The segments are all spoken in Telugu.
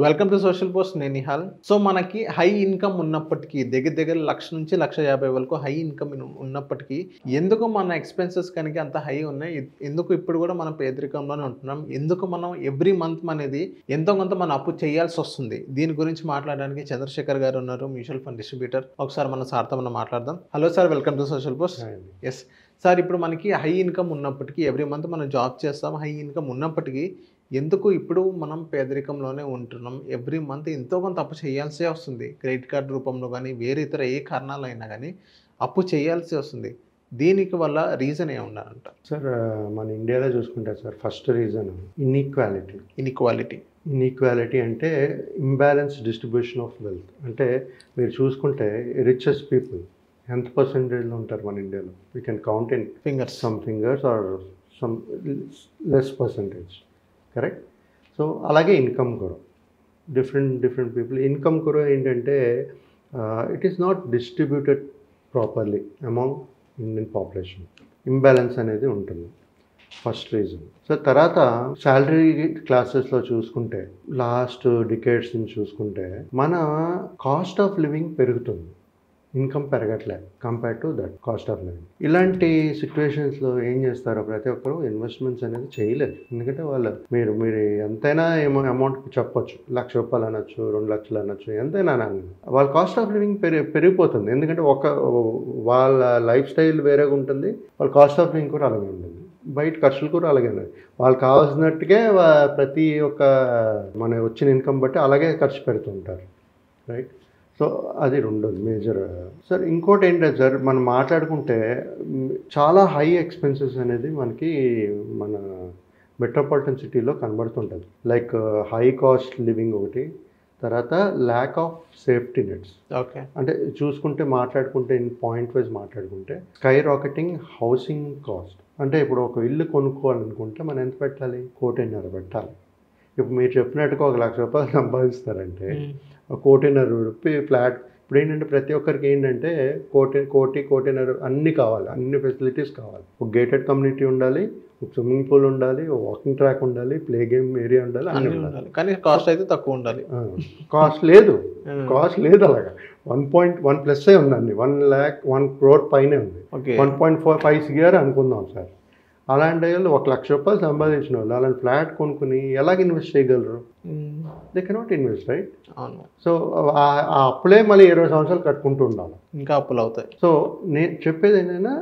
Welcome to social post. నేను నిహాల్. సో మనకి హై ఇన్కమ్ ఉన్నప్పటికీ దగ్గర 1,00,000 నుంచి 1,50,000 వరకు హై ఇన్కమ్ ఉన్నప్పటికీ ఎందుకు మన ఎక్స్పెన్సెస్ కనుక అంత హై ఉన్నాయి, ఎందుకు ఇప్పుడు కూడా మనం పేదరికంలోనే ఉంటున్నాం, ఎందుకు మనం ఎవ్రీ మంత్ అనేది ఎంతో కొంత మనం అప్పు చేయాల్సి వస్తుంది, దీని గురించి మాట్లాడడానికి చంద్రశేఖర్ గారు ఉన్నారు, మ్యూచువల్ ఫండ్ డిస్ట్రిబ్యూటర్. ఒకసారి మన సార్తో మనం మాట్లాడదాం. Hello sir, welcome to social post. Yes sir, ఇప్పుడు మనకి హై ఇన్కమ్ ఉన్నప్పటికీ ఎవ్రీ మంత్ మనం జాబ్ చేస్తాం, హై ఇన్కమ్ ఉన్నప్పటికీ ఎందుకు ఇప్పుడు మనం పేదరికంలోనే ఉంటున్నాం, ఎవ్రీ మంత్ ఎంతో కొంత అప్పు చేయాల్సే వస్తుంది, క్రెడిట్ కార్డు రూపంలో కానీ వేరే ఇతర ఏ కారణాలు అయినా కానీ అప్పు చేయాల్సి వస్తుంది. దీనికి వల్ల రీజన్ ఏమున్నారంట సార్? మన ఇండియాలో చూసుకుంటే సార్, ఫస్ట్ రీజన్ ఇన్ఈక్వాలిటీ అంటే ఇంబ్యాలెన్స్ డిస్ట్రిబ్యూషన్ ఆఫ్ వెల్త్. అంటే మీరు చూసుకుంటే రిచెస్ట్ పీపుల్ ఎంత పర్సెంటేజ్లో ఉంటారు మన ఇండియాలో? We can count in some fingers or some less percentage, correct? So అలాగే ఇన్కమ్ కూడా డిఫరెంట్ పీపుల్ ఇన్కమ్ కూడా ఏంటంటే it is not distributed properly among Indian population. Imbalance అనేది ఉంటుంది, ఫస్ట్ రీజన్. సో తర్వాత శాలరీ క్లాసెస్లో చూసుకుంటే లాస్ట్ డికేడ్స్ నుంచి చూసుకుంటే మన కాస్ట్ ఆఫ్ లివింగ్ పెరుగుతుంది, ఇన్కమ్ పెరగట్లే compare to that cost of living. ఇలాంటి సిచ్యువేషన్స్లో ఏం చేస్తారో ప్రతి ఒక్కరు ఇన్వెస్ట్మెంట్స్ అనేది చేయలేదు. ఎందుకంటే మీరు ఎంతైనా ఏమో అమౌంట్ చెప్పొచ్చు, ₹1,00,000 అనొచ్చు, 2,00,000 అనొచ్చు, ఎంతైనా వాళ్ళ కాస్ట్ ఆఫ్ లివింగ్ పెరిగిపోతుంది. ఎందుకంటే వాళ్ళ లైఫ్ స్టైల్ వేరేగా ఉంటుంది, వాళ్ళ కాస్ట్ ఆఫ్ లివింగ్ కూడా అలాగే ఉంటుంది, బయట ఖర్చులు కూడా అలాగే ఉన్నాయి. వాళ్ళకి కావాల్సినట్టుగా ప్రతి ఒక్క మన వచ్చిన ఇన్కమ్ బట్టి అలాగే ఖర్చు పెడుతుంటారు, రైట్? సో అది రెండోది మేజర్. సార్ ఇంకోటి ఏంటంటే సార్, మనం మాట్లాడుకుంటే చాలా హై ఎక్స్పెన్సెస్ అనేది మనకి మన మెట్రోపాలిటన్ సిటీలో కనబడుతుంటుంది. లైక్ హై కాస్ట్ లివింగ్ ఒకటి, తర్వాత lack of safety nets. Okay, అంటే చూసుకుంటే మాట్లాడుకుంటే పాయింట్ వైజ్ మాట్లాడుకుంటే స్కై రాకెటింగ్ హౌసింగ్ కాస్ట్. అంటే ఇప్పుడు ఒక ఇల్లు కొనుక్కోవాలనుకుంటే మనం ఎంత పెట్టాలి? 1,50,000 పెట్టాలి. ఇప్పుడు మీరు చెప్పినట్టుగా ₹1,00,000 సంపాదిస్తారంటే ₹1,50,000 ఫ్లాట్. ఇప్పుడు ఏంటంటే ప్రతి ఒక్కరికి ఏంటంటే కోటి అన్నీ కావాలి, అన్ని ఫెసిలిటీస్ కావాలి. ఒక గేటెడ్ కమ్యూనిటీ ఉండాలి, ఒక స్విమ్మింగ్ పూల్ ఉండాలి, ఒక వాకింగ్ ట్రాక్ ఉండాలి, ప్లే గేమ్ ఏరియా ఉండాలి, అన్నీ ఉండాలి. కానీ కాస్ట్ అయితే తక్కువ ఉండాలి. కాస్ట్ లేదు అలాగా 1.1 ప్లస్ ఉందండి. 1 crore పైనే ఉంది, 1.45 CR అనుకుందాం సార్. అలాంటి వాళ్ళు ₹1,00,000 సంపాదించిన వాళ్ళు అలాంటి ఫ్లాట్ కొనుక్కుని ఎలాగ ఇన్వెస్ట్ చేయగలరు? They cannot invest, right? అవును. సో ఆ అప్పులే మళ్ళీ 20 సంవత్సరాలు కట్టుకుంటూ ఉండాలి, ఇంకా అప్పులు అవుతాయి. సో నేను చెప్పేది ఏంటంటే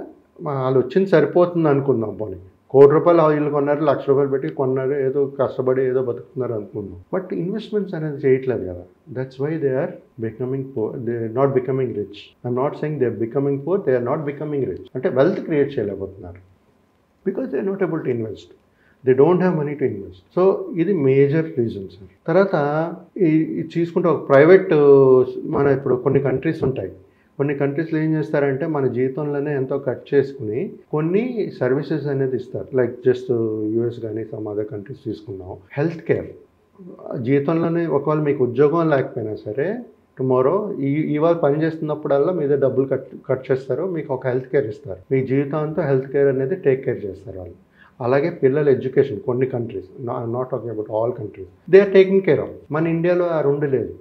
వాళ్ళు వచ్చింది సరిపోతుంది అనుకుందాం. పోనీ ₹1,00,000 ఇల్లు కొన్నారు, ₹1,00,000 పెట్టి కొన్నారు, ఏదో కష్టపడి ఏదో బతుకుతున్నారు అనుకుందాం. బట్ ఇన్వెస్ట్మెంట్స్ అనేది చేయట్లేదు కదా. That's why they are becoming poor, they are not becoming rich. I'm not saying they are becoming poor, they are not becoming rich. అంటే వెల్త్ క్రియేట్ చేయలేకపోతున్నారు because they are not able to invest, they don't have money to invest. So ఇది మేజర్ రీజన్ సార్. తర్వాత ఇది తీసుకుంటే ఒక ప్రైవేట్ మన ఇప్పుడు కొన్ని కంట్రీస్ ఉంటాయి, కొన్ని కంట్రీస్లో ఏం చేస్తారంటే మన జీతంలోనే ఎంతో కట్ చేసుకుని కొన్ని సర్వీసెస్ అనేది ఇస్తారు. లైక్ జస్ట్ US కానీ సమ్ అదర్ కంట్రీస్ తీసుకున్నాం. హెల్త్ కేర్ జీతంలోనే, ఒకవేళ మీకు ఉద్యోగం లేకపోయినా సరే టుమారో ఇవాళ పని చేస్తున్నప్పుడల్లా మీద డబ్బులు కట్ చేస్తారు, మీకు ఒక హెల్త్ కేర్ ఇస్తారు, మీ జీవితంతో హెల్త్ కేర్ అనేది టేక్ కేర్ చేస్తారు వాళ్ళు. అలాగే పిల్లల ఎడ్యుకేషన్ కొన్ని countries, not talking about all countries, they are taking care of. మన ఇండియాలో ఆ రెండు లేదు.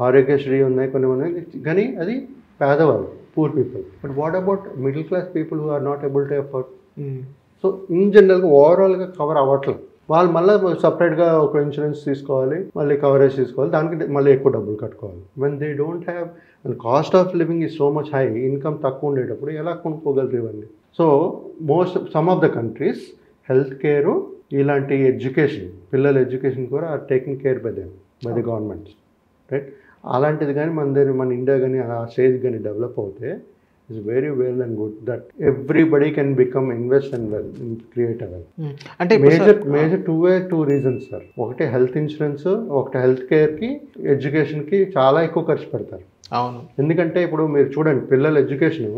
ఆరోగ్యశ్రీ ఉన్నాయి కొన్ని, కానీ అది పేదవాళ్ళు, poor people. But what about middle class people who are not able to afford? So in జనరల్గా ఓవరాల్గా కవర్ అవ్వట్లేదు. వాళ్ళు మళ్ళీ సపరేట్గా ఒక ఇన్సూరెన్స్ తీసుకోవాలి, మళ్ళీ కవరేజ్ తీసుకోవాలి, దానికి మళ్ళీ ఎక్కువ డబ్బులు కట్టుకోవాలి. When they don't have, and cost of living is so much high, income తక్కువ ఉండేటప్పుడు ఎలా కొనుక్కోగలరు ఇవన్నీ? So some of the countries health care, ఇలాంటి ఎడ్యుకేషన్, పిల్లల ఎడ్యుకేషన్ కూడా are taking care by the government, right? అలాంటిది కానీ మన ఇండియా కానీ ఆ స్టేజ్ కానీ డెవలప్ అవుతే is very well and good that everybody can become invest and well create a well. అంటే మేజర్ two reasons సార్. ఒకటి హెల్త్ ఇన్సూరెన్స్, ఒకటి హెల్త్ కేర్కి, ఎడ్యుకేషన్కి చాలా ఎక్కువ ఖర్చు పెడతారు. అవును. ఎందుకంటే ఇప్పుడు మీరు చూడండి, పిల్లల ఎడ్యుకేషన్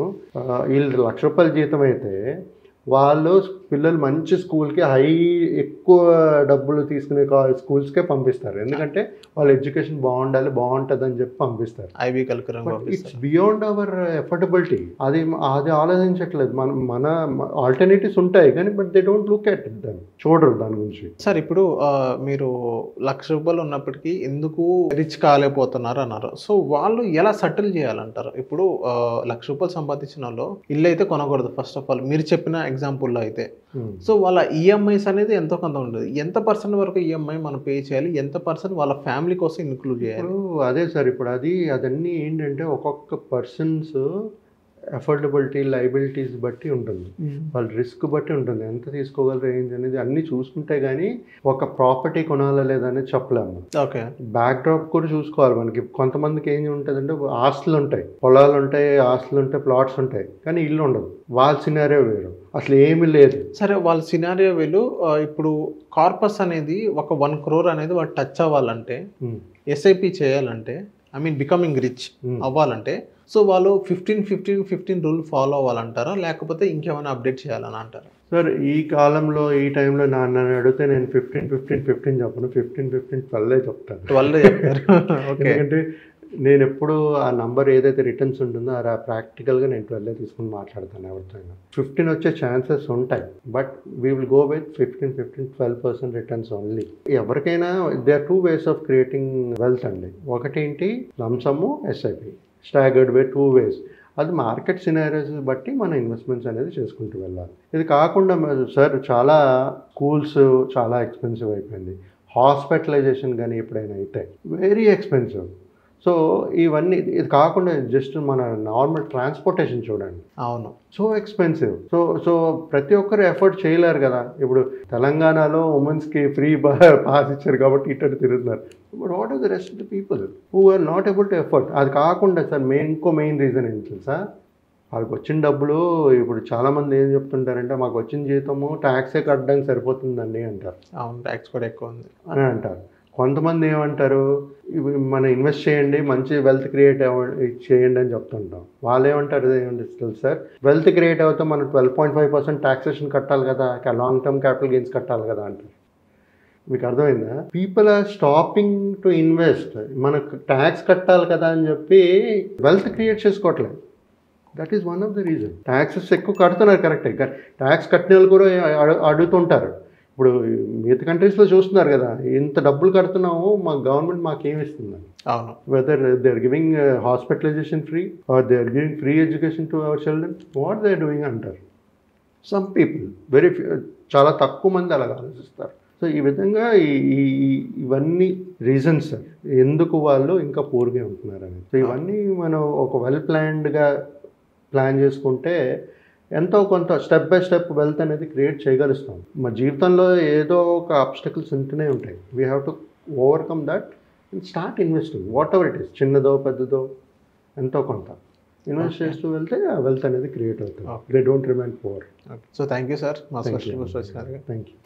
వీళ్ళు ₹1,00,000 జీతం అయితే వాళ్ళు పిల్లలు మంచి స్కూల్కి ఎక్కువ డబ్బులు తీసుకునే స్కూల్స్కే పంపిస్తారు, ఎందుకంటే వాళ్ళ ఎడ్యుకేషన్ బాగుంటుంది అని చెప్పి పంపిస్తారు. IB curriculum it's beyond our affordability. అది ఆలోచించట్లేదు. మన ఆల్టర్నేటివ్స్ ఉంటాయి కానీ but they don't look at దాన్ని, చూడరు దాని గురించి. సార్ ఇప్పుడు మీరు ₹1,00,000 ఉన్నప్పటికీ ఎందుకు రిచ్ కాలేకపోతున్నారు అన్నారు. సో వాళ్ళు ఎలా సెటిల్ చేయాలంటారు? ఇప్పుడు ₹1,00,000 సంపాదించిన వాళ్ళు ఇల్లు అయితే కొనకూడదు ఫస్ట్ ఆఫ్ ఆల్, మీరు చెప్పిన ఎగ్జాంపుల్లో అయితే. సో వాళ్ళ ఈఎంఐస్ అనేది ఎంతో కొంత ఉంటుంది. ఎంత పర్సెంట్ వరకు ఈఎంఐ మనం పే చేయాలి, ఎంత పర్సెంట్ వాళ్ళ ఫ్యామిలీ కోసం ఇన్క్లూడ్ చేయాలి? అదే సార్, ఇప్పుడు అదన్నీ ఏంటంటే ఒక్కొక్క పర్సన్స్ అఫోర్డబిలిటీ, లైబిలిటీస్ బట్టి ఉంటుంది, వాళ్ళ రిస్క్ బట్టి ఉంటుంది, ఎంత తీసుకోగలరు ఏంటి అనేది అన్నీ చూసుకుంటే కానీ ఒక ప్రాపర్టీ కొనాలా లేదా అనేది చెప్పలేము. ఓకే, బ్యాక్ డ్రాప్ కూడా చూసుకోవాలి. మనకి కొంతమందికి ఏం ఉంటుందంటే ఆస్తులు ఉంటాయి, పొలాలు ఉంటాయి, ఆస్తులు ఉంటాయి, ప్లాట్స్ ఉంటాయి, కానీ ఇల్లు ఉండదు. వాళ్ళ సినారియో వేరు, అసలు ఏమీ లేదు. సరే, వాళ్ళ సినారియో వేలు. ఇప్పుడు కార్పస్ అనేది ఒక 1 crore అనేది వాడు టచ్ అవ్వాలంటే, ఎస్ఐపి చేయాలంటే, ఐ మీన్ బికమింగ్ రిచ్ అవ్వాలంటే, సో వాళ్ళు 15-15-15 రూల్ ఫాలో అవ్వాలంటారా, లేకపోతే ఇంకేమైనా అప్డేట్ చేయాలని అంటారా? సార్ ఈ కాలంలో ఈ టైంలో నన్ను అడిగితే నేను 15-15-15 చెప్పను, 15-15-12 చెప్తాను. 12 చెప్తారు. ఎందుకంటే నేను ఎప్పుడు ఆ నంబర్ ఏదైతే రిటర్న్స్ ఉంటుందో అది ప్రాక్టికల్గా నేను 12 తీసుకుని మాట్లాడతాను. ఎవరితో 15 వచ్చే ఛాన్సెస్ ఉంటాయి, but we will go with 15-12% returns only. ఎవరికైనా there are 2 ways of creating wealth అండి. ఒకటేంటి lump sum, SIP, staggered way, 2 ways. అది మార్కెట్ సినారియోస్ బట్టి మన ఇన్వెస్ట్మెంట్స్ అనేది చేసుకుంటూ వెళ్ళాలి. ఇది కాకుండా సార్ చాలా స్కూల్స్ చాలా ఎక్స్పెన్సివ్ అయిపోయింది. హాస్పిటలైజేషన్ కానీ ఎప్పుడైనా అయితే వెరీ ఎక్స్పెన్సివ్. సో ఇవన్నీ, ఇది కాకుండా జస్ట్ మన నార్మల్ ట్రాన్స్పోర్టేషన్ చూడండి, అవును, సో ఎక్స్పెన్సివ్. సో ప్రతి ఒక్కరు ఎఫర్ట్ చేయలేరు కదా. ఇప్పుడు తెలంగాణలో ఉమెన్స్కి ఫ్రీ పాస్ ఇచ్చారు కాబట్టి ఇటు తిరుగుతున్నారు. But what are the rest of the people who are not able to afford? అది కాకుండా సార్ ఇంకో మెయిన్ రీజన్ ఏంటి తెలుసా? వాళ్ళకి వచ్చిన డబ్బులు, ఇప్పుడు చాలామంది ఏం చెప్తుంటారంటే మాకు వచ్చిన జీతము ట్యాక్సే కట్టడానికి సరిపోతుందండి అంటారు. అవును, ట్యాక్స్ కూడా ఎక్కువ ఉంది అని అంటారు. కొంతమంది ఏమంటారు, మనం ఇన్వెస్ట్ చేయండి, మంచి వెల్త్ క్రియేట్ చేయండి అని చెప్తుంటాం. వాళ్ళు ఏమంటారు తెలుసు సార్, వెల్త్ క్రియేట్ అవుతే మనం 12.5% ట్యాక్సేషన్ కట్టాలి కదా, లాంగ్ టర్మ్ క్యాపిటల్ గెయిన్స్ కట్టాలి కదా అంటారు. మీకు అర్థమైందా? People are stopping to invest. మనకు ట్యాక్స్ కట్టాలి కదా అని చెప్పి వెల్త్ క్రియేట్ చేసుకోవట్లేదు. That is one of the reason. Taxes ఎక్కువ కడుతున్నారు, కరెక్టే, ట్యాక్స్ కట్టిన వాళ్ళు కూడా అడుగుతుంటారు. ఇప్పుడు మిగతా కంట్రీస్లో చూస్తున్నారు కదా, ఇంత డబ్బులు కడుతున్నాము, మా గవర్నమెంట్ మాకేమి ఇస్తుందని. అవును, whether they are giving hospitalisation free or they are giving free education to our children, what they are doing అంటారు. సమ్ పీపుల్ చాలా తక్కువ మంది అలాగ ఆలోచిస్తారు. సో ఈ విధంగా ఇవన్నీ రీజన్స్ సార్ ఎందుకు వాళ్ళు ఇంకా పూర్గా ఉంటున్నారని. సో ఇవన్నీ మనం ఒక వెల్ ప్లాన్డ్గా ప్లాన్ చేసుకుంటే ఎంతో కొంత స్టెప్ బై స్టెప్ వెల్త్ అనేది క్రియేట్ చేయగలుగుతాం. మా జీవితంలో ఏదో ఒక ఆబ్స్టకల్స్ ఉంటూనే ఉంటాయి. We have to overcome that and start investing, what ever it is, చిన్నదో పెద్దదో ఎంతో కొంత ఇన్వెస్ట్ చేస్తూ వెళ్తే ఆ వెల్త్ అనేది క్రియేట్ అవుతుంది. They don't remain poor. So thank you sir, మా థ్యాంక్ యూ.